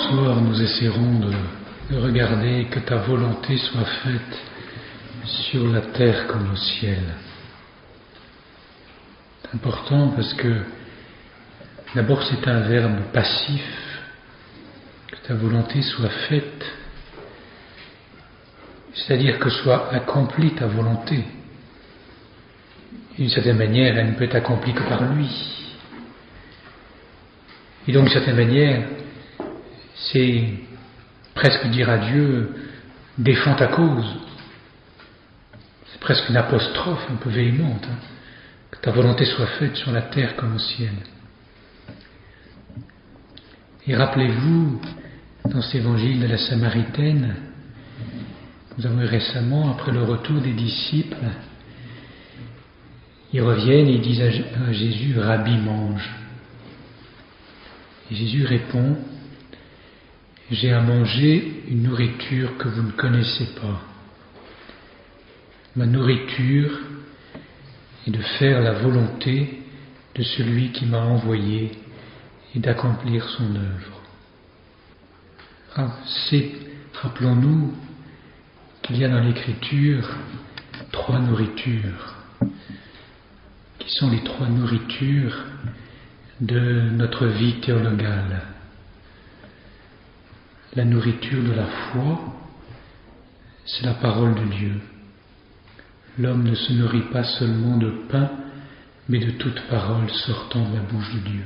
soir, nous essaierons de regarder que ta volonté soit faite sur la terre comme au ciel. C'est important parce que d'abord c'est un verbe passif, que ta volonté soit faite, c'est-à-dire que soit accomplie ta volonté. D'une certaine manière, elle ne peut être accomplie que par lui. Et donc, d'une certaine manière, c'est presque dire à Dieu, défends ta cause. C'est presque une apostrophe un peu véhémente, que ta volonté soit faite sur la terre comme au ciel. Et rappelez-vous, dans cet évangile de la Samaritaine, nous avons eu récemment, après le retour des disciples, ils reviennent et ils disent à Jésus, Rabbi, mange. Et Jésus répond, j'ai à manger une nourriture que vous ne connaissez pas. Ma nourriture est de faire la volonté de celui qui m'a envoyé et d'accomplir son œuvre. Rappelons-nous qu'il y a dans l'Écriture 3 nourritures, qui sont les 3 nourritures de notre vie théologale. La nourriture de la foi, c'est la parole de Dieu. L'homme ne se nourrit pas seulement de pain, mais de toute parole sortant de la bouche de Dieu.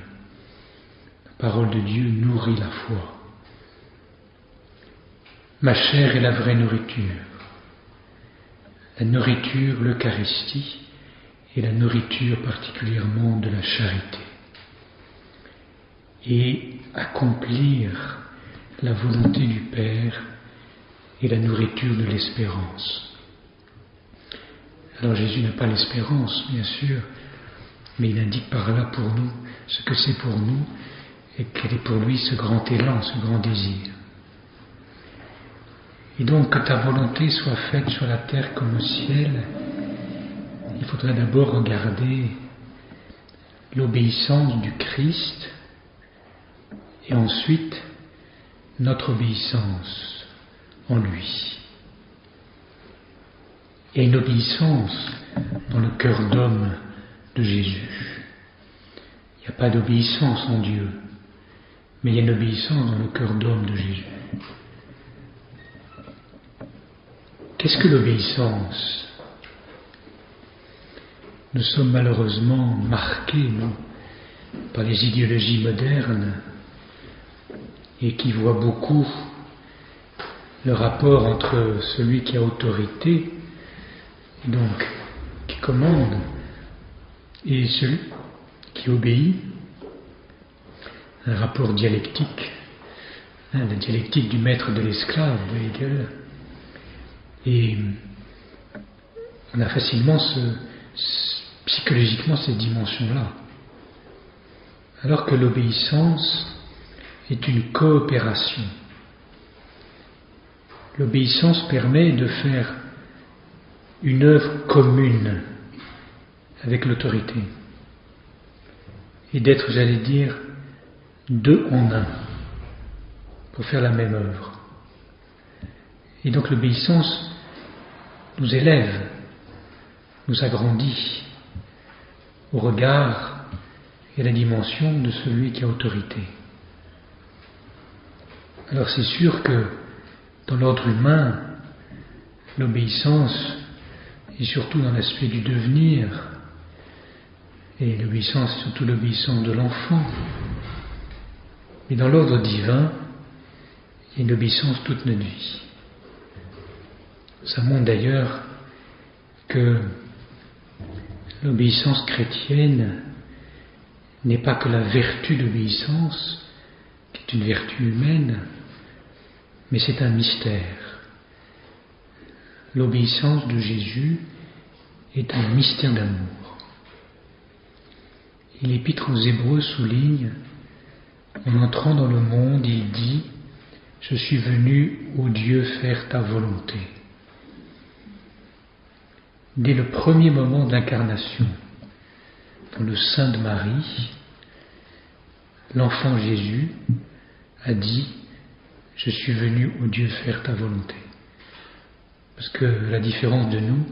La parole de Dieu nourrit la foi. Ma chair est la vraie nourriture. La nourriture, l'Eucharistie, et la nourriture particulièrement de la charité. Et accomplir la volonté du Père et la nourriture de l'espérance. Alors Jésus n'a pas l'espérance, bien sûr, mais il indique par là pour nous ce que c'est pour nous et quel est pour lui ce grand élan, ce grand désir. Et donc que ta volonté soit faite sur la terre comme au ciel, il faudrait d'abord regarder l'obéissance du Christ et ensuite notre obéissance en lui. Il y a une obéissance dans le cœur d'homme de Jésus. Il n'y a pas d'obéissance en Dieu, mais il y a une obéissance dans le cœur d'homme de Jésus. Qu'est-ce que l'obéissance ? Nous sommes malheureusement marqués, nous, par les idéologies modernes et qui voient beaucoup le rapport entre celui qui a autorité, et donc qui commande, et celui qui obéit, un rapport dialectique, la dialectique du maître et de l'esclave de Hegel. Et on a facilement psychologiquement ces dimensions-là. Alors que l'obéissance est une coopération. L'obéissance permet de faire une œuvre commune avec l'autorité et d'être, j'allais dire, 2 en 1 pour faire la même œuvre. Et donc l'obéissance nous élève, nous agrandit au regard et à la dimension de celui qui a autorité. Alors c'est sûr que dans l'ordre humain, l'obéissance, et surtout dans l'aspect du devenir, et l'obéissance, c'est surtout l'obéissance de l'enfant, mais dans l'ordre divin, il y a une obéissance toute notre vie. Ça montre d'ailleurs que l'obéissance chrétienne n'est pas que la vertu d'obéissance, qui est une vertu humaine, mais c'est un mystère. L'obéissance de Jésus est un mystère d'amour. Et l'Épître aux Hébreux souligne, en entrant dans le monde, il dit « Je suis venu, ô Dieu, faire ta volonté ». Dès le premier moment d'incarnation, dans le sein de Marie, l'enfant Jésus a dit je suis venu, ô Dieu, faire ta volonté. Parce que la différence de nous,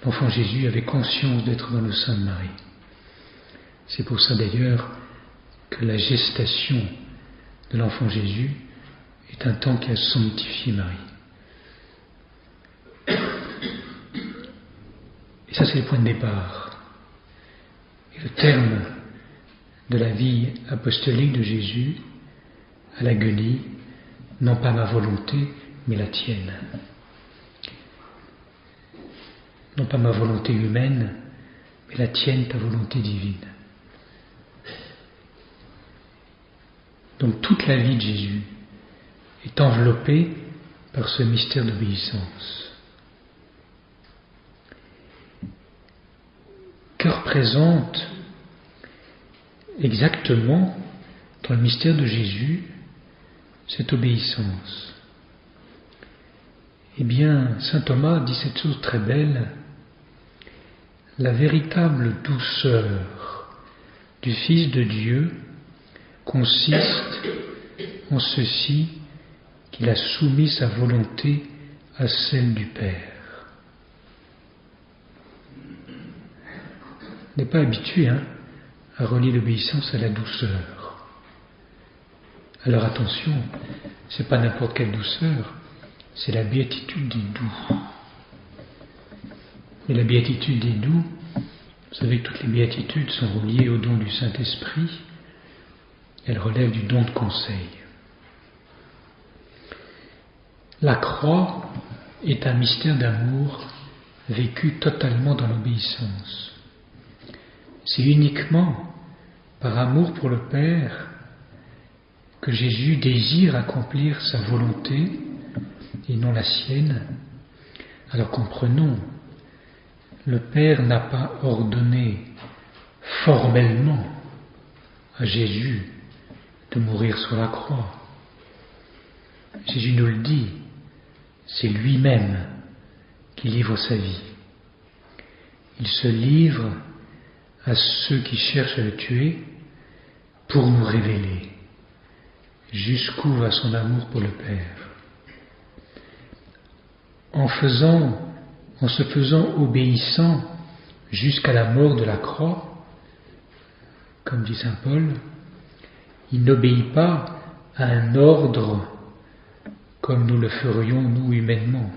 l'enfant Jésus avait conscience d'être dans le sein de Marie. C'est pour ça d'ailleurs que la gestation de l'enfant Jésus est un temps qui a sanctifié Marie. Et ça, c'est le point de départ. Et le terme de la vie apostolique de Jésus à la guenille, non pas ma volonté, mais la tienne. Non pas ma volonté humaine, mais la tienne, ta volonté divine. Donc toute la vie de Jésus est enveloppée par ce mystère d'obéissance. Que représente exactement dans le mystère de Jésus cette obéissance? Eh bien, saint Thomas dit cette chose très belle: la véritable douceur du Fils de Dieu consiste en ceci, qu'il a soumis sa volonté à celle du Père. On n'est pas habitué à relier l'obéissance à la douceur. Alors attention, c'est pas n'importe quelle douceur, c'est la béatitude des doux. Et la béatitude des doux, vous savez que toutes les béatitudes sont reliées au don du Saint-Esprit. Elles relèvent du don de conseil. La croix est un mystère d'amour vécu totalement dans l'obéissance. C'est uniquement par amour pour le Père que Jésus désire accomplir sa volonté et non la sienne. Alors comprenons, le Père n'a pas ordonné formellement à Jésus de mourir sur la croix. Jésus nous le dit, c'est lui-même qui livre sa vie. Il se livre à ceux qui cherchent à le tuer pour nous révéler jusqu'où va son amour pour le Père. En se faisant obéissant jusqu'à la mort de la croix, comme dit saint Paul, il n'obéit pas à un ordre comme nous le ferions nous humainement,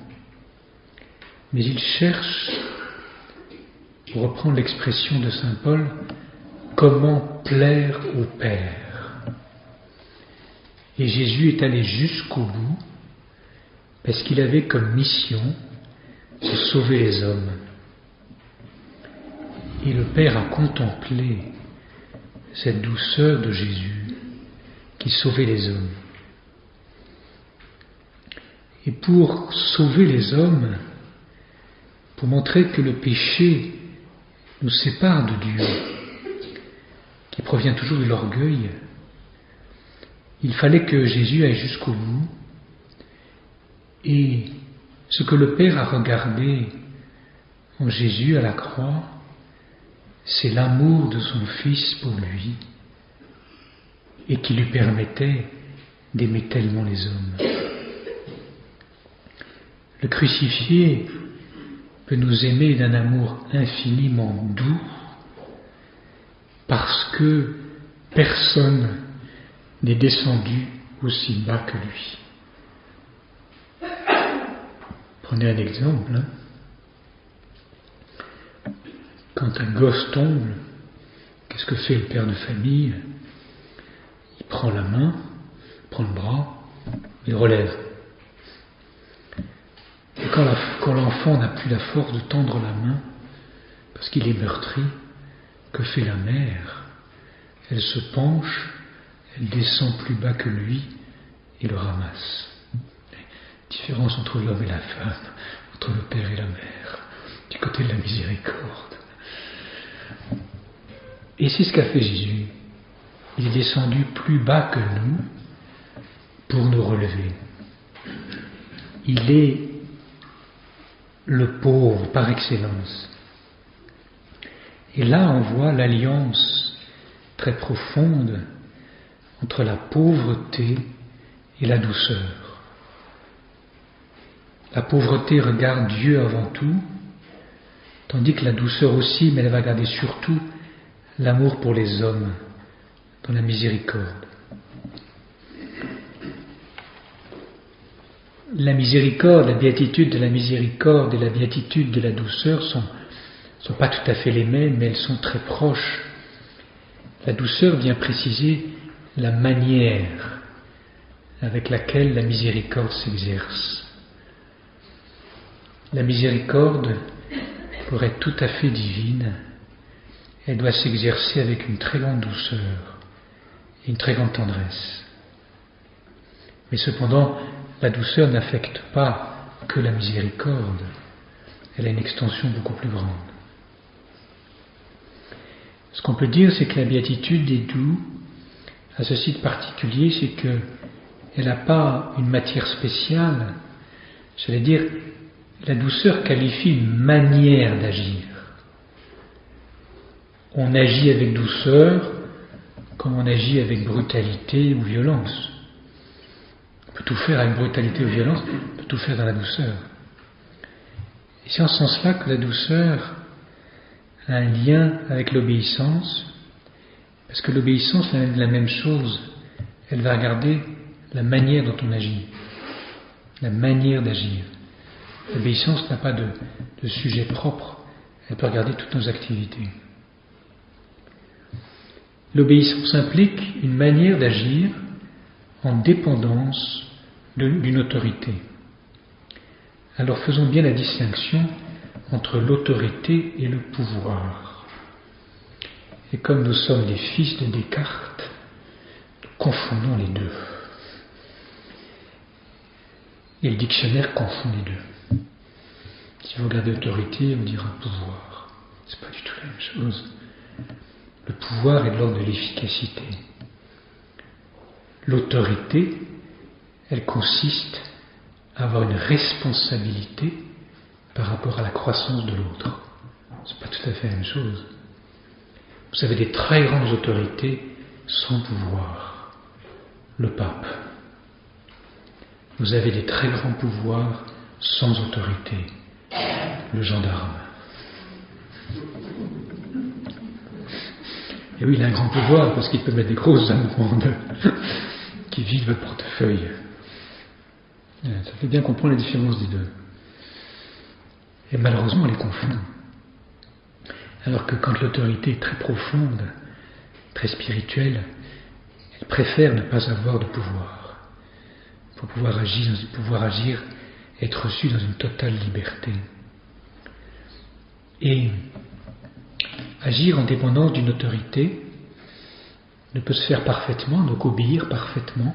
mais il cherche, pour reprendre l'expression de saint Paul, comment plaire au Père. Et Jésus est allé jusqu'au bout parce qu'il avait comme mission de sauver les hommes. Et le Père a contemplé cette douceur de Jésus qui sauvait les hommes. Et pour sauver les hommes, pour montrer que le péché nous sépare de Dieu, qui provient toujours de l'orgueil, il fallait que Jésus aille jusqu'au bout. Et ce que le Père a regardé en Jésus à la croix, c'est l'amour de son Fils pour lui, et qui lui permettait d'aimer tellement les hommes. Le crucifié peut nous aimer d'un amour infiniment doux parce que personne n'est descendu aussi bas que lui. Prenez un exemple. Quand un gosse tombe, qu'est-ce que fait le père de famille? Il prend la main, prend le bras, il relève. Et quand l'enfant n'a plus la force de tendre la main, parce qu'il est meurtri, que fait la mère? Elle se penche, elle descend plus bas que lui et le ramasse. Différence entre l'homme et la femme, entre le père et la mère, du côté de la miséricorde. Et c'est ce qu'a fait Jésus. Il est descendu plus bas que nous pour nous relever. Il est le pauvre par excellence. Et là, on voit l'alliance très profonde entre la pauvreté et la douceur. La pauvreté regarde Dieu avant tout, tandis que la douceur aussi, mais elle va regarder surtout l'amour pour les hommes, dans la miséricorde. La miséricorde, la béatitude de la miséricorde et la béatitude de la douceur sont pas tout à fait les mêmes, mais elles sont très proches. La douceur vient préciser la manière avec laquelle la miséricorde s'exerce. La miséricorde, pour être tout à fait divine, elle doit s'exercer avec une très grande douceur et une très grande tendresse. Mais cependant, la douceur n'affecte pas que la miséricorde, elle a une extension beaucoup plus grande. Ce qu'on peut dire, c'est que la béatitude des doux a ceci de particulier, c'est qu'elle n'a pas une matière spéciale. J'allais dire, la douceur qualifie une manière d'agir. On agit avec douceur comme on agit avec brutalité ou violence. On peut tout faire avec brutalité ou violence, on peut tout faire dans la douceur. Et c'est en ce sens-là que la douceur a un lien avec l'obéissance, parce que l'obéissance est la même chose. Elle va regarder la manière dont on agit, la manière d'agir. L'obéissance n'a pas de sujet propre, elle peut regarder toutes nos activités. L'obéissance implique une manière d'agir en dépendance d'une autorité. Alors faisons bien la distinction entre l'autorité et le pouvoir. Et comme nous sommes les fils de Descartes, nous confondons les deux. Et le dictionnaire confond les deux. Si vous regardez autorité, on dira pouvoir. C'est pas du tout la même chose. Le pouvoir est de l'ordre de l'efficacité. L'autorité, elle consiste à avoir une responsabilité par rapport à la croissance de l'autre. C'est pas tout à fait la même chose. Vous avez des très grandes autorités sans pouvoir. Le pape. Vous avez des très grands pouvoirs sans autorité. Le gendarme. Et oui, il a un grand pouvoir parce qu'il peut mettre des grosses amendes qui vident votre portefeuille. Ça fait bien comprendre la différence des deux. Et malheureusement, on les confond. Alors que quand l'autorité est très profonde, très spirituelle, elle préfère ne pas avoir de pouvoir. Pour pouvoir agir, être reçu dans une totale liberté. Et agir en dépendance d'une autorité ne peut se faire parfaitement, donc obéir parfaitement,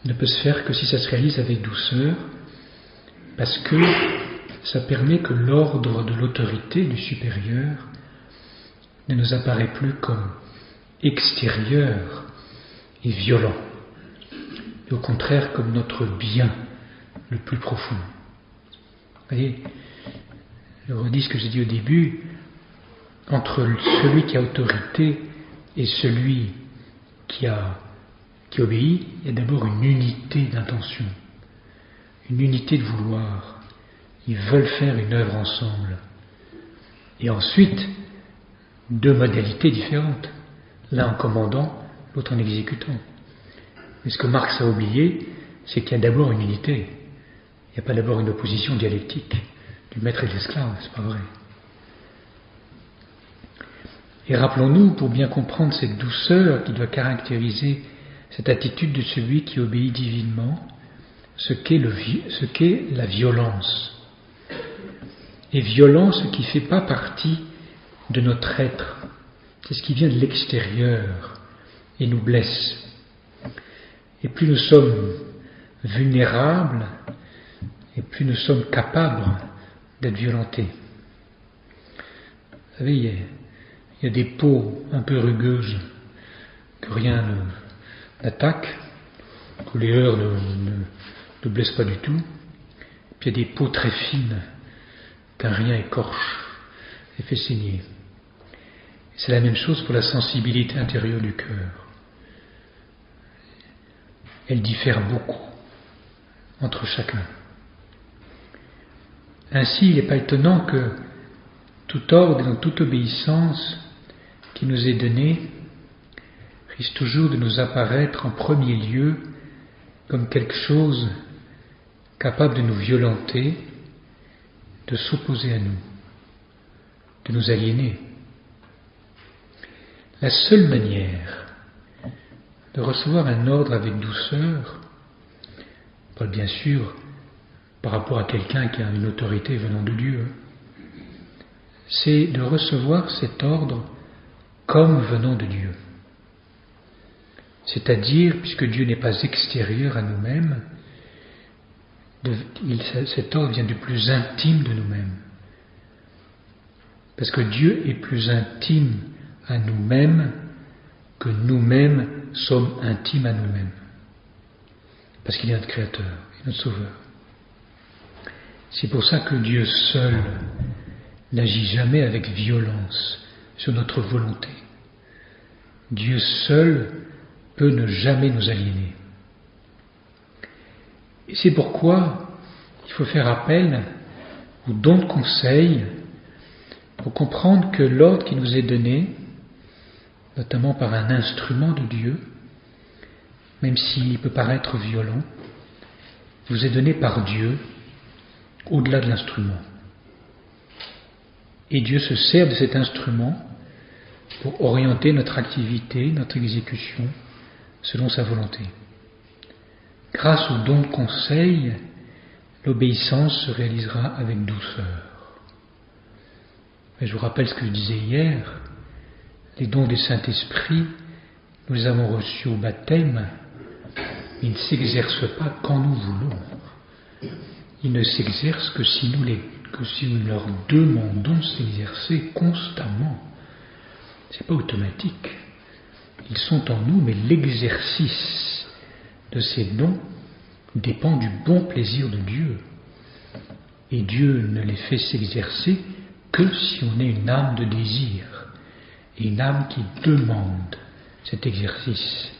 ne peut se faire que si ça se réalise avec douceur, parce que ça permet que l'ordre de l'autorité du supérieur ne nous apparaît plus comme extérieur et violent, et au contraire comme notre bien le plus profond. Vous voyez, je redis ce que j'ai dit au début, entre celui qui a autorité et celui qui obéit, il y a d'abord une unité d'intention, une unité de vouloir. Ils veulent faire une œuvre ensemble. Et ensuite, deux modalités différentes, l'un en commandant, l'autre en exécutant. Mais ce que Marx a oublié, c'est qu'il y a d'abord une unité. Il n'y a pas d'abord une opposition dialectique du maître et de l'esclave, c'est pas vrai. Et rappelons-nous, pour bien comprendre cette douceur qui doit caractériser cette attitude de celui qui obéit divinement, ce qu'est la violence. Et violence qui ne fait pas partie de notre être. C'est ce qui vient de l'extérieur et nous blesse. Et plus nous sommes vulnérables, et plus nous sommes capables d'être violentés. Vous savez, il y a des peaux un peu rugueuses que rien n'attaque, que les heurts ne blessent pas du tout. Puis il y a des peaux très fines qu'un rien écorche et fait saigner. C'est la même chose pour la sensibilité intérieure du cœur. elle diffère beaucoup entre chacun. Ainsi, il n'est pas étonnant que tout ordre et toute obéissance qui nous est donnée risque toujours de nous apparaître en premier lieu comme quelque chose capable de nous violenter, de s'opposer à nous, de nous aliéner. La seule manière de recevoir un ordre avec douceur, je parle bien sûr par rapport à quelqu'un qui a une autorité venant de Dieu, c'est de recevoir cet ordre comme venant de Dieu. C'est-à-dire, puisque Dieu n'est pas extérieur à nous-mêmes, cet ordre vient du plus intime de nous-mêmes. Parce que Dieu est plus intime à nous-mêmes que nous-mêmes sommes intimes à nous-mêmes. Parce qu'il est notre Créateur et notre Sauveur. C'est pour ça que Dieu seul n'agit jamais avec violence sur notre volonté. Dieu seul peut ne jamais nous aliéner. Et c'est pourquoi il faut faire appel au don de conseil pour comprendre que l'ordre qui nous est donné, notamment par un instrument de Dieu, même s'il peut paraître violent, vous est donné par Dieu au-delà de l'instrument. Et Dieu se sert de cet instrument pour orienter notre activité, notre exécution, selon sa volonté. Grâce au don de conseil, l'obéissance se réalisera avec douceur. Et je vous rappelle ce que je disais hier, les dons du Saint-Esprit, nous les avons reçus au baptême, ils ne s'exercent pas quand nous voulons. Ils ne s'exercent que si nous leur demandons de s'exercer constamment. C'est pas automatique. Ils sont en nous, mais l'exercice de ces dons dépend du bon plaisir de Dieu. Et Dieu ne les fait s'exercer que si on est une âme de désir, et une âme qui demande cet exercice.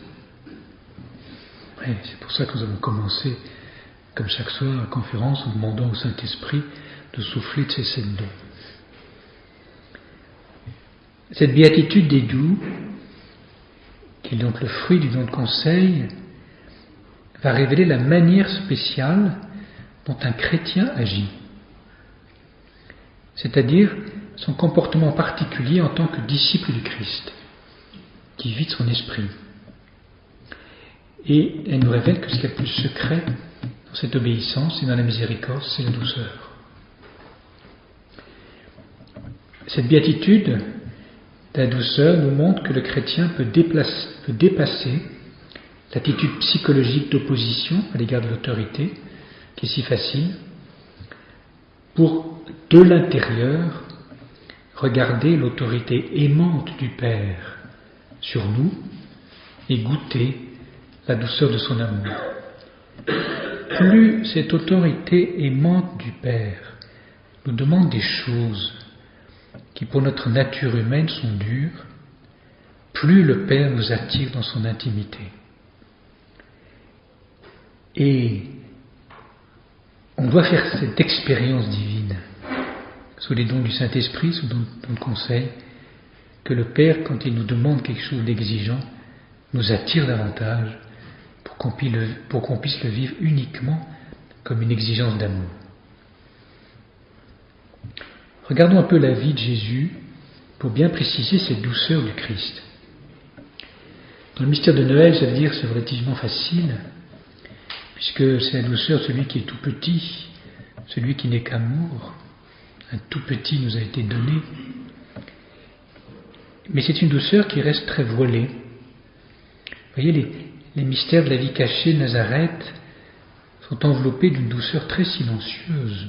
Ouais, c'est pour ça que nous avons commencé, comme chaque soir, la conférence, en demandant au Saint-Esprit de souffler de ces 7 dons. Cette béatitude des doux, qui est donc le fruit du don de conseil, va révéler la manière spéciale dont un chrétien agit, c'est-à-dire son comportement particulier en tant que disciple du Christ, qui vit de son esprit. Et elle nous révèle que ce qu'il y a de plus secret dans cette obéissance et dans la miséricorde, c'est la douceur. Cette béatitude de la douceur nous montre que le chrétien peut dépasser l'attitude psychologique d'opposition à l'égard de l'autorité, qui est si facile, pour, de l'intérieur, regarder l'autorité aimante du Père sur nous et goûter la douceur de son amour. Plus cette autorité aimante du Père nous demande des choses qui pour notre nature humaine sont dures, plus le Père nous attire dans son intimité. Et on doit faire cette expérience divine, sous les dons du Saint-Esprit, sous le don de conseil, que le Père, quand il nous demande quelque chose d'exigeant, nous attire davantage pour qu'on puisse le vivre uniquement comme une exigence d'amour. Regardons un peu la vie de Jésus pour bien préciser cette douceur du Christ. Dans le mystère de Noël, ça veut dire que c'est relativement facile, puisque c'est la douceur de celui qui est tout petit, celui qui n'est qu'amour. Un tout petit nous a été donné. Mais c'est une douceur qui reste très voilée. Vous voyez, les mystères de la vie cachée de Nazareth sont enveloppés d'une douceur très silencieuse.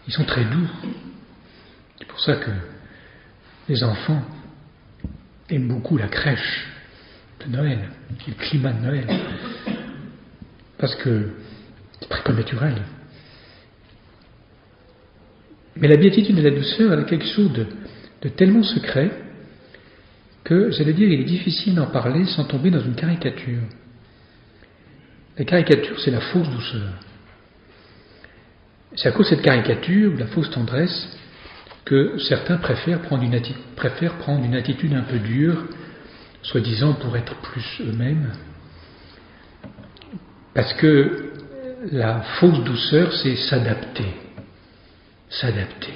Ils sont très doux. C'est pour ça que les enfants aiment beaucoup la crèche de Noël, le climat de Noël. Parce que c'est très connaturel. Mais la béatitude de la douceur, elle a quelque chose de tellement secret que, j'allais dire, il est difficile d'en parler sans tomber dans une caricature. La caricature, c'est la fausse douceur. C'est à cause de cette caricature, de la fausse tendresse, que certains préfèrent prendre une attitude un peu dure, soi-disant pour être plus eux-mêmes. Parce que la fausse douceur, c'est s'adapter. S'adapter.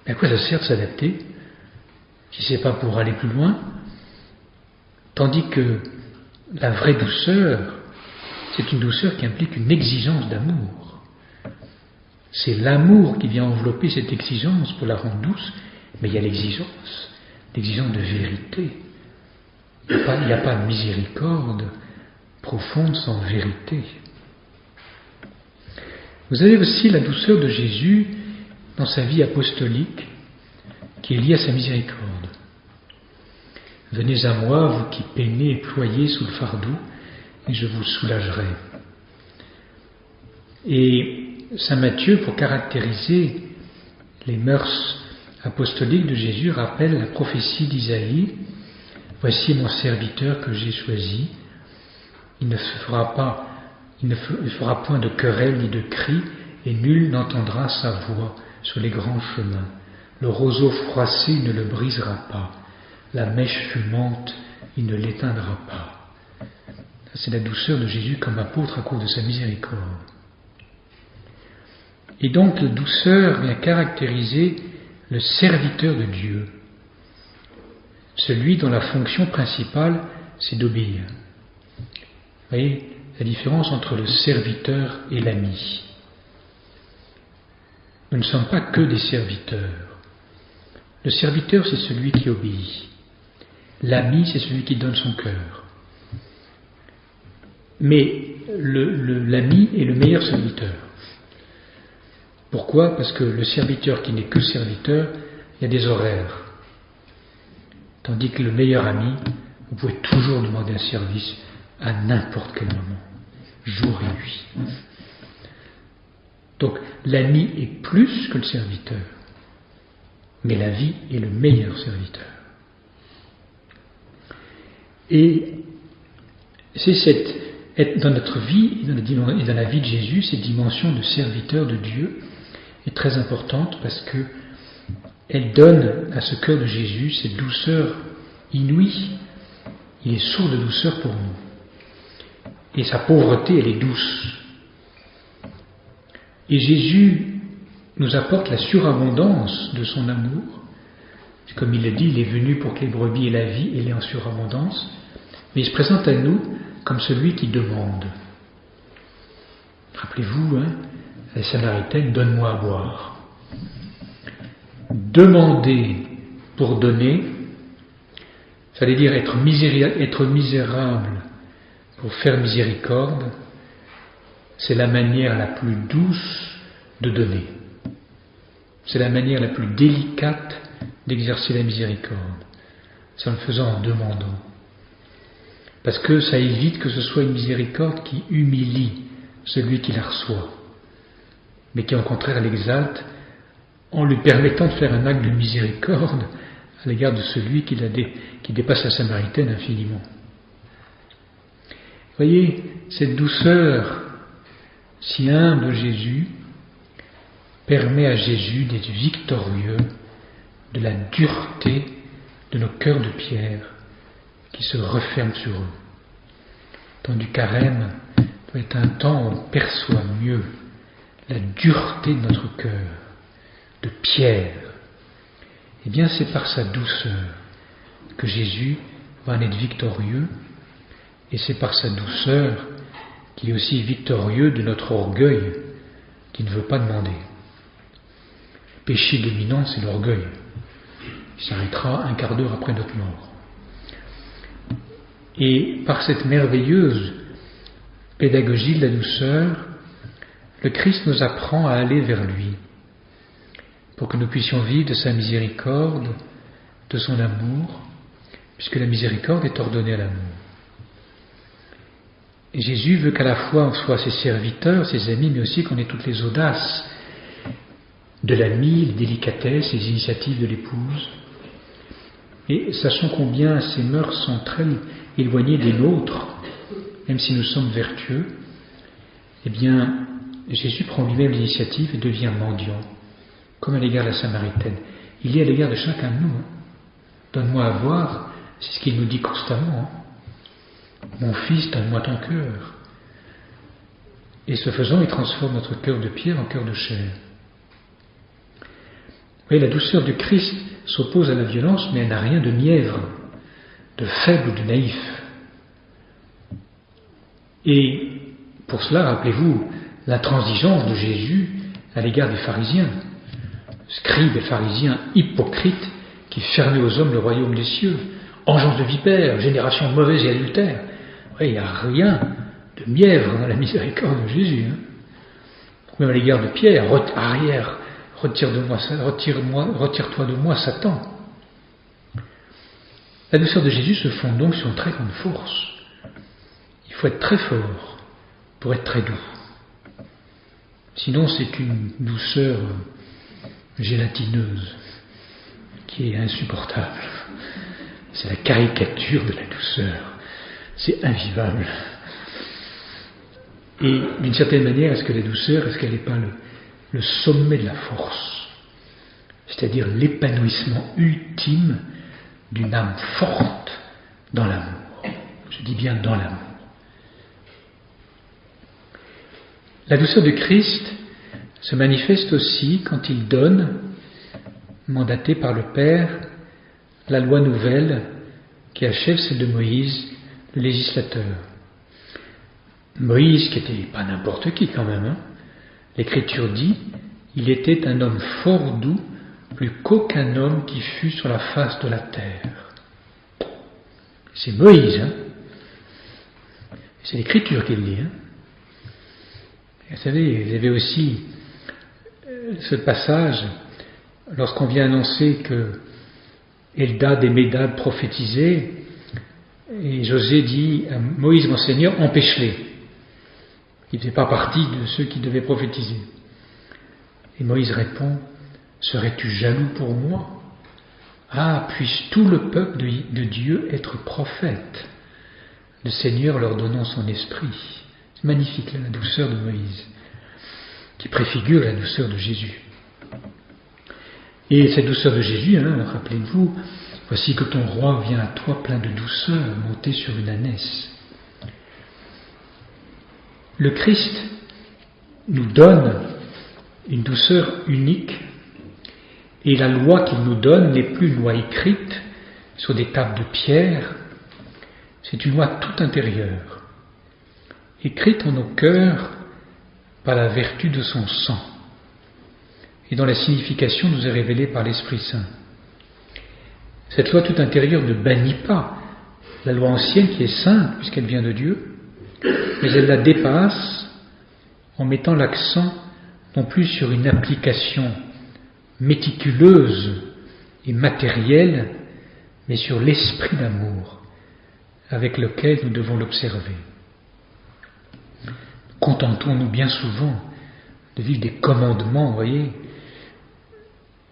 Mais à quoi ça sert de s'adapter si c'est pas pour aller plus loin? Tandis que la vraie douceur, c'est une douceur qui implique une exigence d'amour. C'est l'amour qui vient envelopper cette exigence pour la rendre douce, mais il y a l'exigence de vérité. Il n'y a pas de miséricorde profonde sans vérité. Vous avez aussi la douceur de Jésus dans sa vie apostolique, qui est liée à sa miséricorde. Venez à moi, vous qui peinez et ployez sous le fardeau, et je vous soulagerai. Et saint Matthieu, pour caractériser les mœurs apostoliques de Jésus, rappelle la prophétie d'Isaïe. Voici mon serviteur que j'ai choisi. Il ne fera point de querelle ni de cri, et nul n'entendra sa voix sur les grands chemins. Le roseau froissé ne le brisera pas. La mèche fumante, il ne l'éteindra pas. C'est la douceur de Jésus comme apôtre à cause de sa miséricorde. Et donc, la douceur vient caractériser le serviteur de Dieu, celui dont la fonction principale, c'est d'obéir. Vous voyez la différence entre le serviteur et l'ami. Nous ne sommes pas que des serviteurs. Le serviteur, c'est celui qui obéit. L'ami, c'est celui qui donne son cœur. Mais l'ami est le meilleur serviteur. Pourquoi ? Parce que le serviteur qui n'est que serviteur, il y a des horaires. Tandis que le meilleur ami, vous pouvez toujours demander un service à n'importe quel moment, jour et nuit. Donc l'ami est plus que le serviteur, mais la vie est le meilleur serviteur. Et c'est dans notre vie et dans la vie de Jésus, cette dimension de serviteur de Dieu est très importante parce que elle donne à ce cœur de Jésus cette douceur inouïe. Il est sourd de douceur pour nous. Et sa pauvreté, elle est douce. Et Jésus nous apporte la surabondance de son amour. Comme il le dit, il est venu pour que les brebis aient la vie et l'aient en surabondance. Mais il se présente à nous comme celui qui demande. Rappelez-vous, la Samaritaine, donne-moi à boire. Demander pour donner, ça veut dire être misérable pour faire miséricorde, c'est la manière la plus douce de donner. C'est la manière la plus délicate d'exercer la miséricorde. C'est en le faisant en demandant. Parce que ça évite que ce soit une miséricorde qui humilie celui qui la reçoit, mais qui au contraire l'exalte en lui permettant de faire un acte de miséricorde à l'égard de celui qui dépasse la Samaritaine infiniment. Voyez, cette douceur si humble de Jésus permet à Jésus d'être victorieux de la dureté de nos cœurs de pierre qui se referment sur eux. Le temps du carême doit être un temps où on perçoit mieux la dureté de notre cœur, de pierre. Eh bien, c'est par sa douceur que Jésus va en être victorieux, et c'est par sa douceur qu'il est aussi victorieux de notre orgueil qui ne veut pas demander. Le péché dominant, c'est l'orgueil. Il s'arrêtera un quart d'heure après notre mort. Et par cette merveilleuse pédagogie de la douceur, le Christ nous apprend à aller vers lui, pour que nous puissions vivre de sa miséricorde, de son amour, puisque la miséricorde est ordonnée à l'amour. Et Jésus veut qu'à la fois on soit ses serviteurs, ses amis, mais aussi qu'on ait toutes les audaces de l'ami, les délicatesses, les initiatives de l'épouse. Et sachant combien ces mœurs sont très éloignées des nôtres, même si nous sommes vertueux, eh bien, Jésus prend lui-même l'initiative et devient mendiant, comme à l'égard de la Samaritaine. Il est à l'égard de chacun de nous. Donne-moi à voir, c'est ce qu'il nous dit constamment. Mon fils, donne-moi ton cœur. Et ce faisant, il transforme notre cœur de pierre en cœur de chair. Vous voyez, la douceur du Christ s'oppose à la violence, mais elle n'a rien de mièvre, de faible ou de naïf. Et pour cela, rappelez-vous l'intransigeance de Jésus à l'égard des pharisiens, scribes et pharisiens hypocrites qui fermaient aux hommes le royaume des cieux, engeance de vipères, génération mauvaise et adultère. Il n'y a rien de mièvre dans la miséricorde de Jésus. Même à l'égard de Pierre, arrière, retire-toi de moi, Satan. La douceur de Jésus se fonde donc sur une très grande force. Il faut être très fort pour être très doux. Sinon, c'est une douceur gélatineuse qui est insupportable. C'est la caricature de la douceur. C'est invivable. Et d'une certaine manière, est-ce que la douceur, est-ce qu'elle n'est pas le sommet de la force? C'est-à-dire l'épanouissement ultime d'une âme forte dans l'amour. Je dis bien dans l'amour. La douceur du Christ se manifeste aussi quand il donne, mandaté par le Père, la loi nouvelle qui achève celle de Moïse, le législateur. Moïse, qui n'était pas n'importe qui quand même, l'Écriture dit, il était un homme fort doux, plus qu'aucun homme qui fût sur la face de la terre. C'est Moïse, c'est l'Écriture qui le dit. Vous savez, vous avez aussi ce passage, lorsqu'on vient annoncer que Eldad et Médad prophétisaient, et José dit à Moïse, mon Seigneur, empêche-les. Il ne faisait pas partie de ceux qui devaient prophétiser. Et Moïse répond, serais-tu jaloux pour moi? Ah, puisse tout le peuple de Dieu être prophète, le Seigneur leur donnant son esprit. C'est magnifique, là, la douceur de Moïse, qui préfigure la douceur de Jésus. Et cette douceur de Jésus, rappelez-vous, voici que ton roi vient à toi plein de douceur, monté sur une ânesse. Le Christ nous donne une douceur unique, et la loi qu'il nous donne n'est plus une loi écrite sur des tables de pierre, c'est une loi tout intérieure, écrite en nos cœurs par la vertu de son sang, et dont la signification nous est révélée par l'Esprit Saint. Cette loi tout intérieure ne bannit pas la loi ancienne qui est sainte, puisqu'elle vient de Dieu, mais elle la dépasse en mettant l'accent non plus sur une application méticuleuse et matérielle, mais sur l'esprit d'amour avec lequel nous devons l'observer. Contentons-nous bien souvent de vivre des commandements, vous voyez.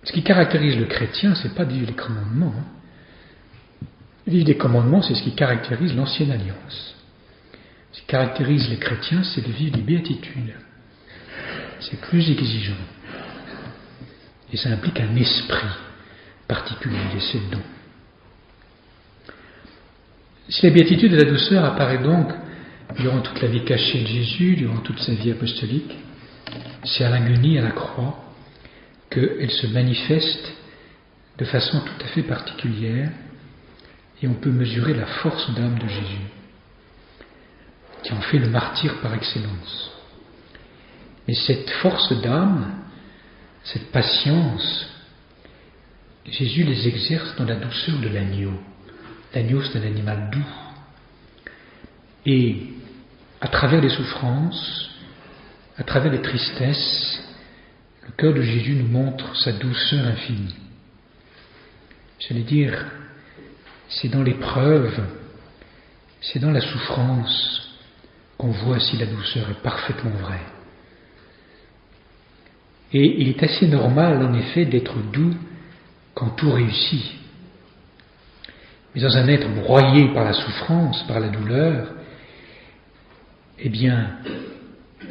Ce qui caractérise le chrétien, c'est pas de vivre les commandements. Vivre des commandements, c'est ce qui caractérise l'ancienne alliance. Ce qui caractérise les chrétiens, c'est de vivre des béatitudes. C'est plus exigeant. Et ça implique un esprit particulier, c'est le don. Si la béatitude de la douceur apparaît donc durant toute la vie cachée de Jésus, durant toute sa vie apostolique, c'est à l'agonie, à la croix, qu'elle se manifeste de façon tout à fait particulière, et on peut mesurer la force d'âme de Jésus, qui en fait le martyr par excellence. Mais cette force d'âme, cette patience, Jésus les exerce dans la douceur de l'agneau. L'agneau, c'est un animal doux. Et à travers les souffrances, à travers les tristesses, le cœur de Jésus nous montre sa douceur infinie. J'allais dire, c'est dans l'épreuve, c'est dans la souffrance qu'on voit si la douceur est parfaitement vraie. Et il est assez normal, en effet, d'être doux quand tout réussit. Mais dans un être broyé par la souffrance, par la douleur, eh bien,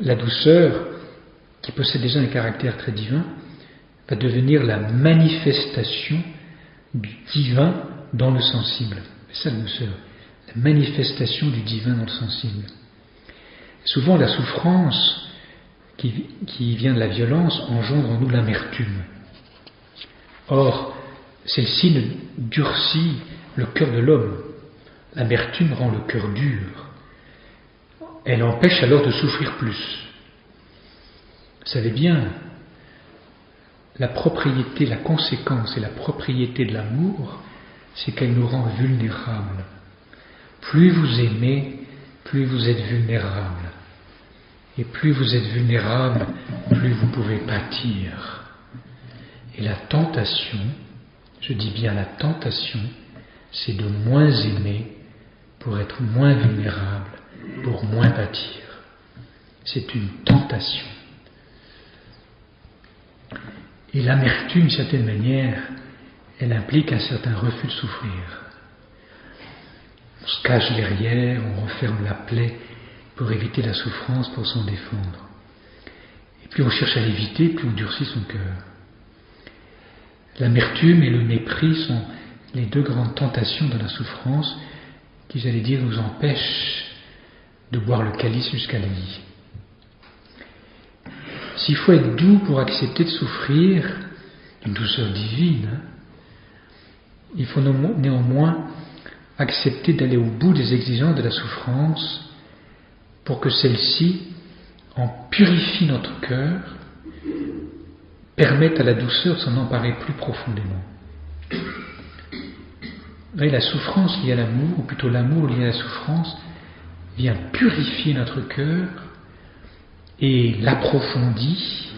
la douceur, qui possède déjà un caractère très divin, va devenir la manifestation du divin dans le sensible. C'est ça la douceur, la manifestation du divin dans le sensible. Souvent, la souffrance qui vient de la violence engendre en nous l'amertume. Or, celle-ci durcit le cœur de l'homme. L'amertume rend le cœur dur. Elle empêche alors de souffrir plus. Vous savez bien, la propriété, la conséquence et la propriété de l'amour, c'est qu'elle nous rend vulnérables. Plus vous aimez, plus vous êtes vulnérable. Et plus vous êtes vulnérable, plus vous pouvez pâtir. Et la tentation, je dis bien la tentation, c'est de moins aimer pour être moins vulnérable, pour moins pâtir. C'est une tentation. Et l'amertume, d'une certaine manière, elle implique un certain refus de souffrir. On se cache derrière, on referme la plaie pour éviter la souffrance, pour s'en défendre. Et plus on cherche à l'éviter, plus on durcit son cœur. L'amertume et le mépris sont les deux grandes tentations de la souffrance qui, j'allais dire, nous empêchent de boire le calice jusqu'à la vie. S'il faut être doux pour accepter de souffrir, une douceur divine, il faut néanmoins accepter d'aller au bout des exigences de la souffrance pour que celle-ci en purifie notre cœur, permette à la douceur de s'en emparer plus profondément. Et la souffrance liée à l'amour, ou plutôt l'amour lié à la souffrance, vient purifier notre cœur et l'approfondit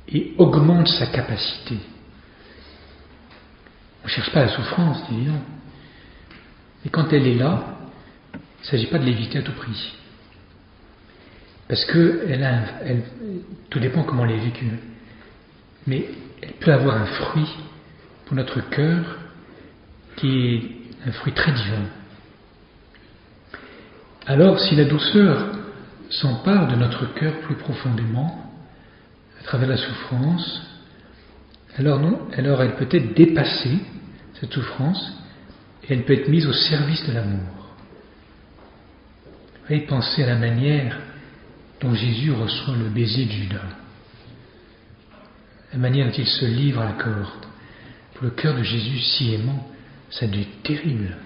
et augmente sa capacité. On ne cherche pas la souffrance, c'est évident. Mais quand elle est là, il ne s'agit pas de l'éviter à tout prix. Parce que tout dépend comment elle est vécue. Mais elle peut avoir un fruit pour notre cœur qui est un fruit très divin. Alors, si la douceur s'empare de notre cœur plus profondément, à travers la souffrance, alors elle peut être dépassée, cette souffrance, et elle peut être mise au service de l'amour. Vous voyez, pensez à la manière dont Jésus reçoit le baiser de Judas. La manière dont il se livre à la corde. Pour le cœur de Jésus si aimant, ça doit être terrible.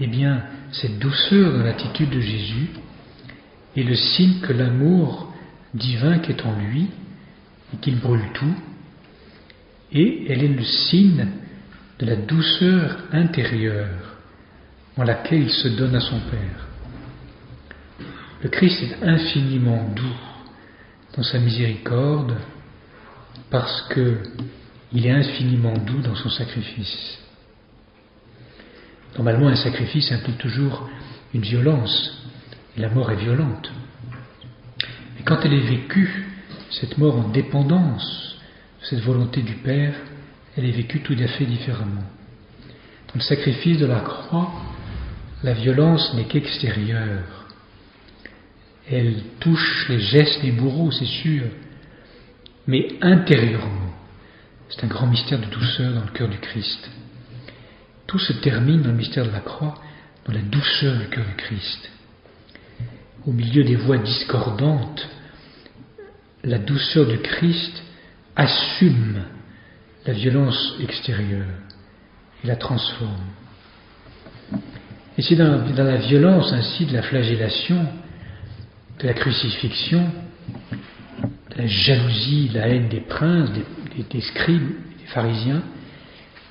Eh bien, cette douceur dans l'attitude de Jésus est le signe que l'amour divin qui est en lui, et qu'il brûle tout, et elle est le signe de la douceur intérieure en laquelle il se donne à son Père. Le Christ est infiniment doux dans sa miséricorde parce qu'il est infiniment doux dans son sacrifice. Normalement, un sacrifice implique toujours une violence, et la mort est violente. Mais quand elle est vécue, cette mort en dépendance de cette volonté du Père, elle est vécue tout à fait différemment. Dans le sacrifice de la croix, la violence n'est qu'extérieure. Elle touche les gestes des bourreaux, c'est sûr, mais intérieurement. C'est un grand mystère de douceur dans le cœur du Christ. Tout se termine dans le mystère de la croix, dans la douceur du cœur du Christ. Au milieu des voix discordantes, la douceur du Christ assume la violence extérieure et la transforme. Et c'est dans la violence ainsi de la flagellation, de la crucifixion, de la jalousie, de la haine des princes, des scribes, des pharisiens,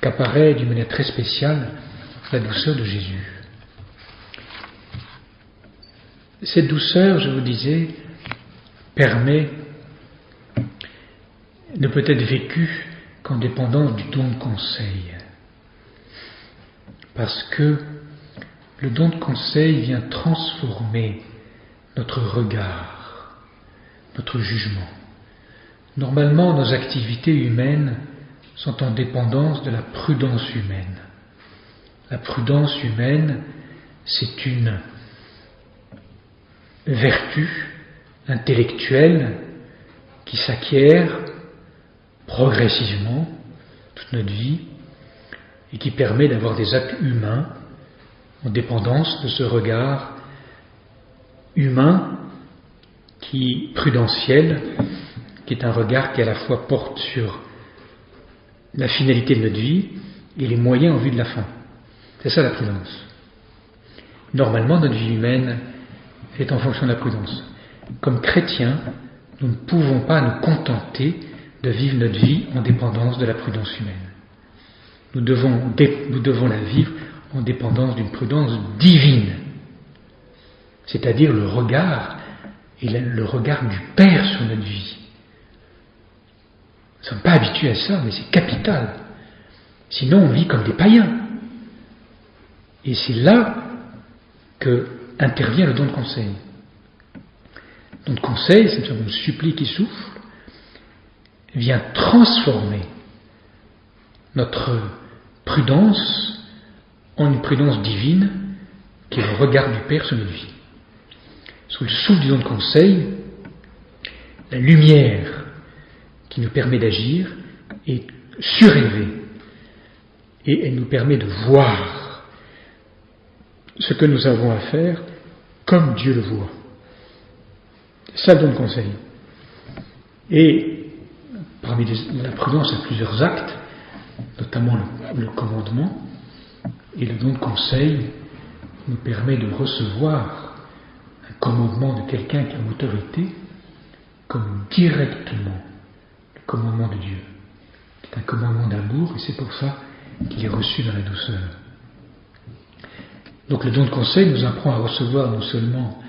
qu'apparaît d'une manière très spéciale la douceur de Jésus. Cette douceur, je vous disais, ne peut être vécue qu'en dépendance du don de conseil. Parce que le don de conseil vient transformer notre regard, notre jugement. Normalement, nos activités humaines sont en dépendance de la prudence humaine. La prudence humaine, c'est une vertu intellectuelle qui s'acquiert progressivement toute notre vie et qui permet d'avoir des actes humains en dépendance de ce regard humain prudentiel, qui est un regard qui à la fois porte sur la finalité de notre vie et les moyens en vue de la fin. C'est ça la prudence. Normalement, notre vie humaine est en fonction de la prudence. Comme chrétiens, nous ne pouvons pas nous contenter de vivre notre vie en dépendance de la prudence humaine. Nous devons la vivre en dépendance d'une prudence divine, c'est-à-dire le regard du Père sur notre vie. Nous ne sommes pas habitués à ça, mais c'est capital. Sinon, on vit comme des païens. Et c'est là que intervient le don de conseil. Le don de conseil, c'est une supplie qui souffle, vient transformer notre prudence en une prudence divine qui est le regard du Père sur notre vie. Sous le souffle du don de conseil, la lumière qui nous permet d'agir est surélevée et elle nous permet de voir ce que nous avons à faire comme Dieu le voit. C'est ça le don de conseil. Et parmi la prudence, il y a plusieurs actes, notamment le commandement, et le don de conseil nous permet de recevoir un commandement de quelqu'un qui a une autorité comme directement le commandement de Dieu. C'est un commandement d'amour et c'est pour ça qu'il est reçu dans la douceur. Donc le don de conseil nous apprend à recevoir non seulement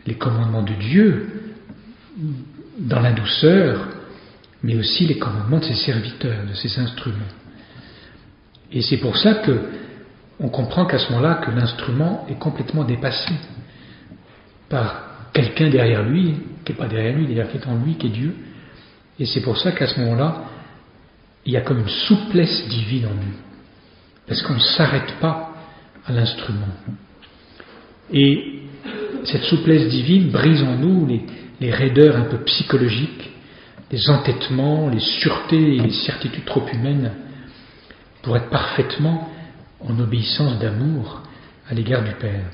les commandements de Dieu dans la douceur, mais aussi les commandements de ses serviteurs, de ses instruments. Et c'est pour ça que on comprend qu'à ce moment-là, que l'instrument est complètement dépassé par quelqu'un derrière lui, qui n'est pas derrière lui, d'ailleurs qui est en lui, qui est Dieu. Et c'est pour ça qu'à ce moment-là, il y a comme une souplesse divine en nous. Parce qu'on ne s'arrête pas à l'instrument. Et cette souplesse divine brise en nous les raideurs un peu psychologiques, les entêtements, les sûretés et les certitudes trop humaines, pour être parfaitement en obéissance d'amour à l'égard du Père.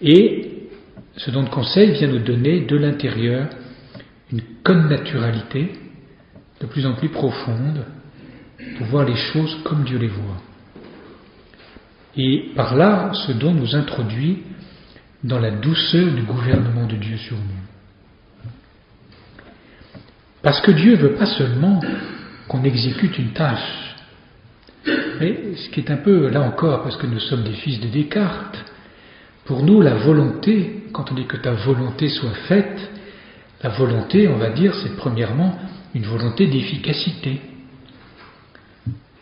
Et ce don de conseil vient nous donner de l'intérieur une connaturalité de plus en plus profonde pour voir les choses comme Dieu les voit. Et par là, ce don nous introduit dans la douceur du gouvernement de Dieu sur nous. Parce que Dieu ne veut pas seulement qu'on exécute une tâche. Mais ce qui est un peu, là encore, parce que nous sommes des fils de Descartes, pour nous, la volonté, quand on dit que ta volonté soit faite, la volonté, on va dire, c'est premièrement une volonté d'efficacité.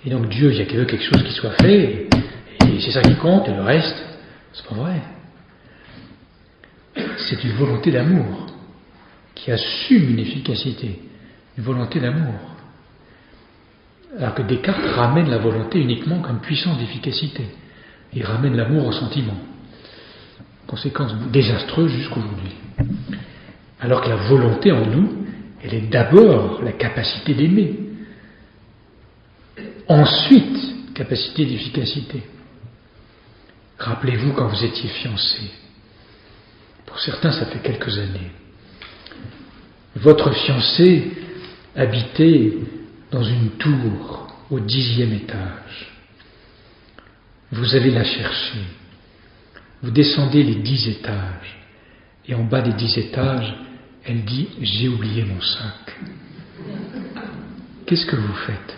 Et donc Dieu, il y a quelque chose qui soit fait, et c'est ça qui compte, et le reste, c'est pas vrai. C'est une volonté d'amour qui assume une efficacité, une volonté d'amour. Alors que Descartes ramène la volonté uniquement comme puissance d'efficacité. Il ramène l'amour au sentiment. Conséquence désastreuse jusqu'aujourd'hui. Alors que la volonté en nous, elle est d'abord la capacité d'aimer. Ensuite, capacité d'efficacité. Rappelez-vous quand vous étiez fiancés. Pour certains, ça fait quelques années. Votre fiancé habitait dans une tour au 10e étage. Vous allez la chercher. Vous descendez les 10 étages. Et en bas des 10 étages, elle dit « J'ai oublié mon sac ». Qu'est-ce que vous faites?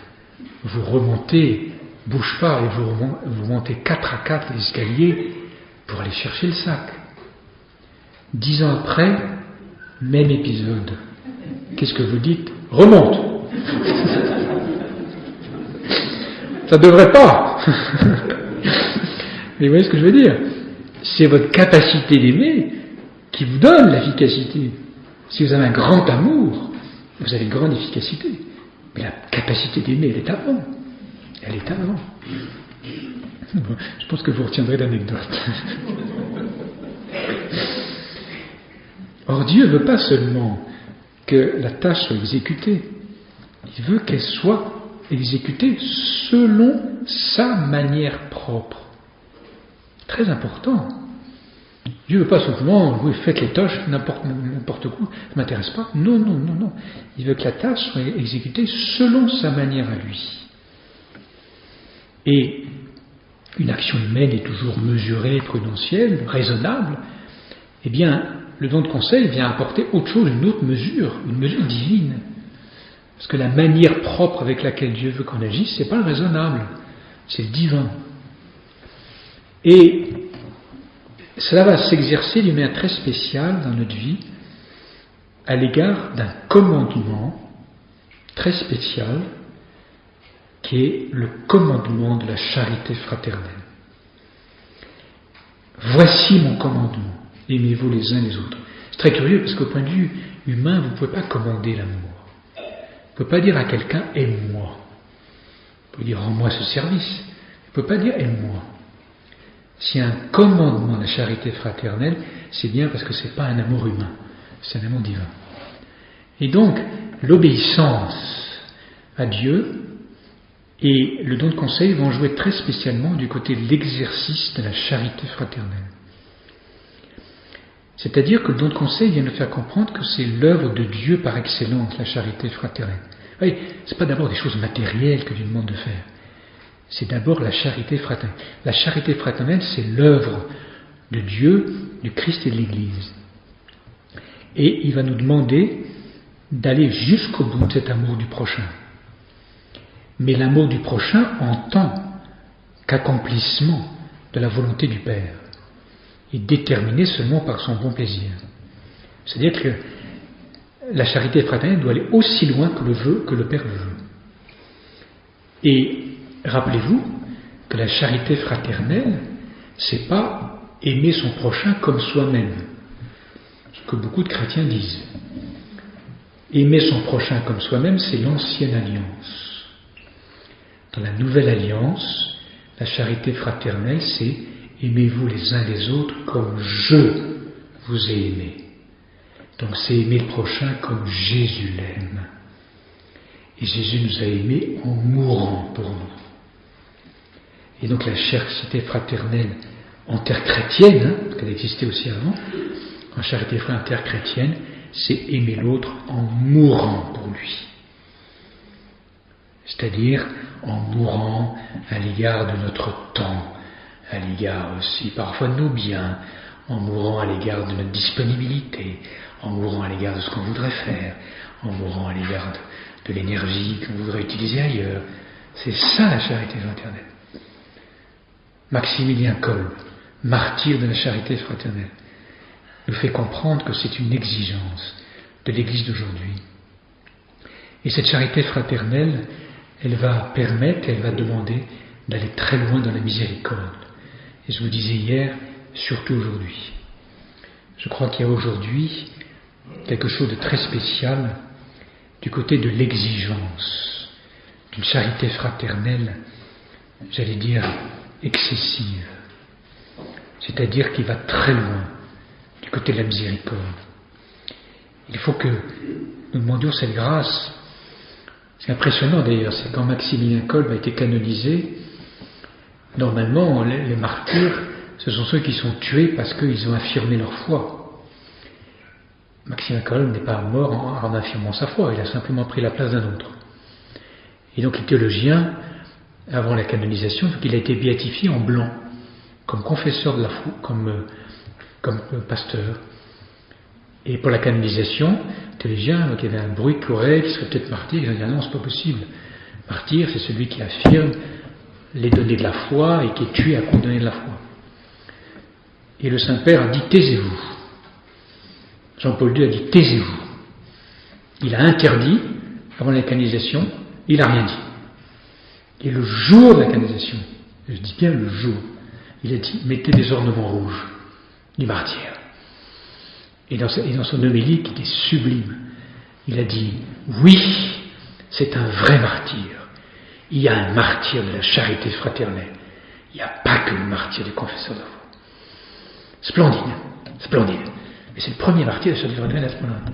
Vous remontez, bouge pas, et vous montez 4 à 4 les escaliers pour aller chercher le sac. 10 ans après, même épisode. Qu'est-ce que vous dites? Remonte. Ça ne devrait pas. Mais vous voyez ce que je veux dire? C'est votre capacité d'aimer qui vous donne l'efficacité. Si vous avez un grand amour, vous avez une grande efficacité. Mais la capacité d'aimer, elle est avant. Elle est avant. Je pense que vous retiendrez l'anecdote. Or Dieu ne veut pas seulement que la tâche soit exécutée, il veut qu'elle soit exécutée selon sa manière propre. Très important. Dieu ne veut pas simplement, oui, faites les tâches n'importe quoi, ça ne m'intéresse pas. Non, non, non, non. Il veut que la tâche soit exécutée selon sa manière à lui. Et une action humaine est toujours mesurée, prudentielle, raisonnable. Eh bien, le don de conseil vient apporter autre chose, une autre mesure, une mesure divine. Parce que la manière propre avec laquelle Dieu veut qu'on agisse, c'est pas le raisonnable, c'est le divin. Et cela va s'exercer d'une manière très spéciale dans notre vie à l'égard d'un commandement très spécial qui est le commandement de la charité fraternelle. Voici mon commandement, aimez-vous les uns les autres. C'est très curieux parce qu'au point de vue humain, vous ne pouvez pas commander l'amour. Vous ne pouvez pas dire à quelqu'un « aime-moi ». Vous pouvez dire « rends-moi ce service ». Vous ne pouvez pas dire « aime-moi ». S'il y a un commandement de la charité fraternelle, c'est bien parce que ce n'est pas un amour humain, c'est un amour divin. Et donc, l'obéissance à Dieu et le don de conseil vont jouer très spécialement du côté de l'exercice de la charité fraternelle. C'est-à-dire que le don de conseil vient nous faire comprendre que c'est l'œuvre de Dieu par excellence, la charité fraternelle. Vous voyez, ce n'est pas d'abord des choses matérielles que Dieu demande de faire. C'est d'abord la charité fraternelle. La charité fraternelle, c'est l'œuvre de Dieu, du Christ et de l'Église. Et il va nous demander d'aller jusqu'au bout de cet amour du prochain. Mais l'amour du prochain en tant qu'accomplissement de la volonté du Père est déterminé seulement par son bon plaisir. C'est-à-dire que la charité fraternelle doit aller aussi loin que le Père le veut. Et rappelez-vous que la charité fraternelle, c'est pas aimer son prochain comme soi-même, ce que beaucoup de chrétiens disent. Aimer son prochain comme soi-même, c'est l'ancienne alliance. Dans la nouvelle alliance, la charité fraternelle, c'est aimez-vous les uns les autres comme je vous ai aimé. Donc c'est aimer le prochain comme Jésus l'aime. Et Jésus nous a aimés en mourant pour nous. Et donc la charité fraternelle interchrétienne, parce qu'elle existait aussi avant, la charité fraternelle interchrétienne, c'est aimer l'autre en mourant pour lui. C'est-à-dire en mourant à l'égard de notre temps, à l'égard aussi parfois de nos biens, en mourant à l'égard de notre disponibilité, en mourant à l'égard de ce qu'on voudrait faire, en mourant à l'égard de l'énergie qu'on voudrait utiliser ailleurs. C'est ça la charité fraternelle. Maximilien Kolb, martyr de la charité fraternelle, nous fait comprendre que c'est une exigence de l'Église d'aujourd'hui. Et cette charité fraternelle, elle va permettre, elle va demander d'aller très loin dans la miséricorde. Et je vous disais hier, surtout aujourd'hui. Je crois qu'il y a aujourd'hui quelque chose de très spécial du côté de l'exigence, d'une charité fraternelle, j'allais dire, excessive. C'est-à-dire qui va très loin du côté de la miséricorde. Il faut que nous demandions cette grâce. C'est impressionnant d'ailleurs, c'est quand Maximilien Kolb a été canonisé, normalement les martyrs, ce sont ceux qui sont tués parce qu'ils ont affirmé leur foi. Maximilien Kolb n'est pas mort en affirmant sa foi, il a simplement pris la place d'un autre. Et donc les théologiens, avant la canonisation, il a été béatifié en blanc, comme confesseur de la foi, comme pasteur. Et pour la canonisation, les théologiens, donc il y avait un bruit qui courait, qui serait peut-être martyr, ils ont dit non, c'est pas possible. Martyr, c'est celui qui affirme les données de la foi et qui est tué à cause des données de la foi. Et le Saint-Père a dit taisez-vous. Jean-Paul II a dit taisez-vous. Il a interdit, avant la canonisation, il n'a rien dit. Et le jour de la canonisation, je dis bien le jour, il a dit mettez des ornements rouges du martyr. Et dans son homélie qui était sublime, il a dit oui, c'est un vrai martyr. Il y a un martyr de la charité fraternelle. Il n'y a pas que le martyr du confesseur de la foi. Splendide, splendide. Et c'est le premier martyr de ce livre de à ce moment-là.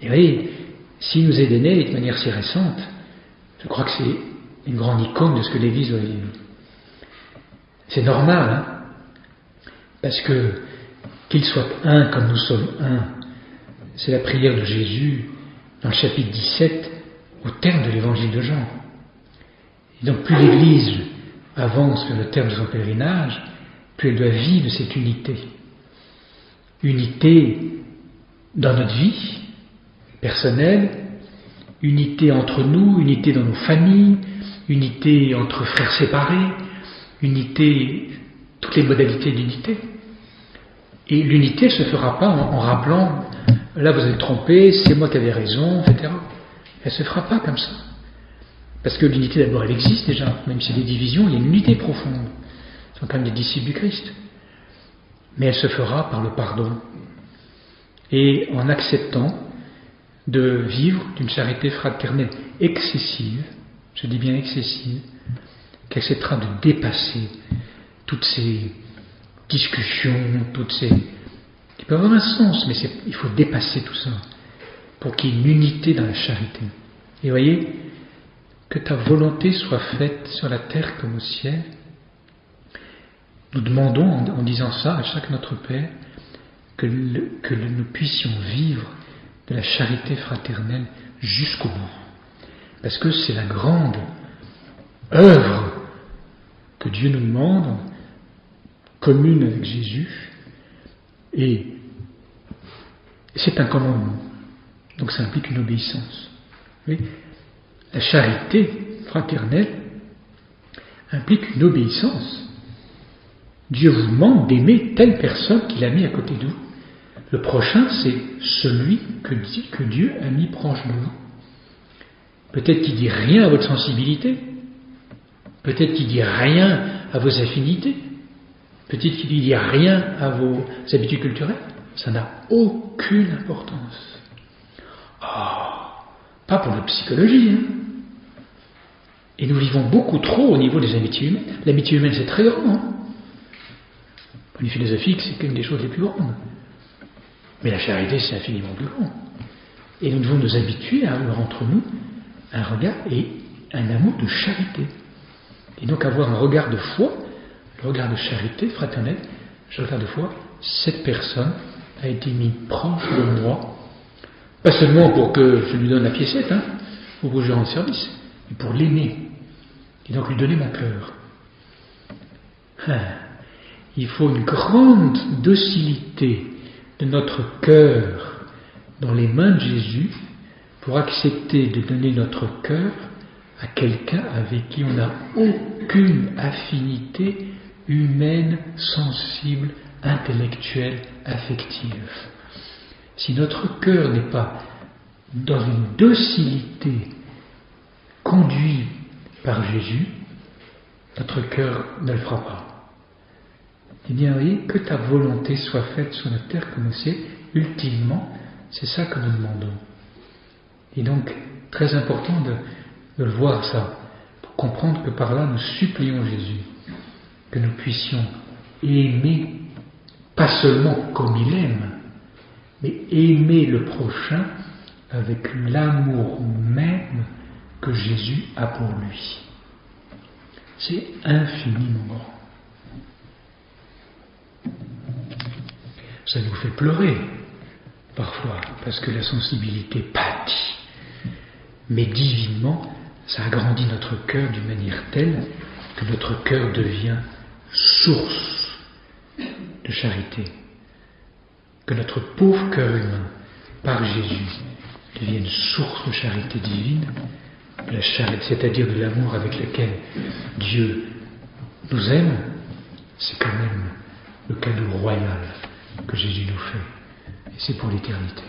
Et vous voyez, s'il nous est donné de manière si récente, je crois que c'est une grande icône de ce que l'Église doit vivre. C'est normal, hein, parce que qu'il soit un comme nous sommes un, c'est la prière de Jésus dans le chapitre 17, au terme de l'évangile de Jean. Et donc plus l'Église avance vers le terme de son pèlerinage, plus elle doit vivre de cette unité. Unité dans notre vie personnelle, unité entre nous, unité dans nos familles, unité entre frères séparés, unité, toutes les modalités d'unité. Et l'unité ne se fera pas en rappelant « là vous êtes trompé, c'est moi qui avais raison », etc. Elle ne se fera pas comme ça. Parce que l'unité d'abord elle existe déjà, même s'il y a des divisions, il y a une unité profonde. Ce sont quand même des disciples du Christ. Mais elle se fera par le pardon. Et en acceptant de vivre d'une charité fraternelle excessive, je dis bien excessive, qui acceptera de dépasser toutes ces discussions, toutes ces... qui peuvent avoir un sens, mais il faut dépasser tout ça pour qu'il y ait une unité dans la charité. Et voyez, que ta volonté soit faite sur la terre comme au ciel. Nous demandons, en disant ça à chaque Notre Père, que nous puissions vivre de la charité fraternelle jusqu'au bout. Parce que c'est la grande œuvre que Dieu nous demande, commune avec Jésus, et c'est un commandement. Donc ça implique une obéissance. Oui, la charité fraternelle implique une obéissance. Dieu vous demande d'aimer telle personne qu'il a mis à côté de vous. Le prochain, c'est celui que Dieu a mis proche de vous. Peut-être qu'il ne dit rien à votre sensibilité. Peut-être qu'il ne dit rien à vos affinités. Peut-être qu'il ne dit rien à vos habitudes culturelles. Ça n'a aucune importance. Pas pour la psychologie. Hein. Et nous vivons beaucoup trop au niveau des amitiés humaines. L'amitié humaine, c'est très grand. Hein. Pour les philosophiques, c'est une des choses les plus grandes. Mais la charité, c'est infiniment plus grand. Et nous devons nous habituer à avoir entre nous un regard et un amour de charité. Et donc avoir un regard de foi, le regard de charité fraternelle, je regarde de foi, cette personne a été mise proche de moi, pas seulement pour que je lui donne la piécette, hein, ou pour que je lui rende service, mais pour l'aimer, et donc lui donner mon cœur. Il faut une grande docilité de notre cœur dans les mains de Jésus pour accepter de donner notre cœur à quelqu'un avec qui on n'a aucune affinité humaine, sensible, intellectuelle, affective. Si notre cœur n'est pas dans une docilité conduit par Jésus, notre cœur ne le fera pas. Eh bien, oui, que ta volonté soit faite sur la terre comme au ciel, ultimement, c'est ça que nous demandons. Et donc, très important de le voir ça, pour comprendre que par là, nous supplions Jésus, que nous puissions aimer, pas seulement comme il aime, mais aimer le prochain avec l'amour même que Jésus a pour lui. C'est infiniment grand. Ça nous fait pleurer, parfois, parce que la sensibilité pâtit. Mais divinement, ça agrandit notre cœur d'une manière telle que notre cœur devient source de charité. Que notre pauvre cœur humain, par Jésus, devienne source de charité divine, de la charité, c'est-à-dire de l'amour avec lequel Dieu nous aime. C'est quand même le cadeau royal que Jésus nous fait. Et c'est pour l'éternité.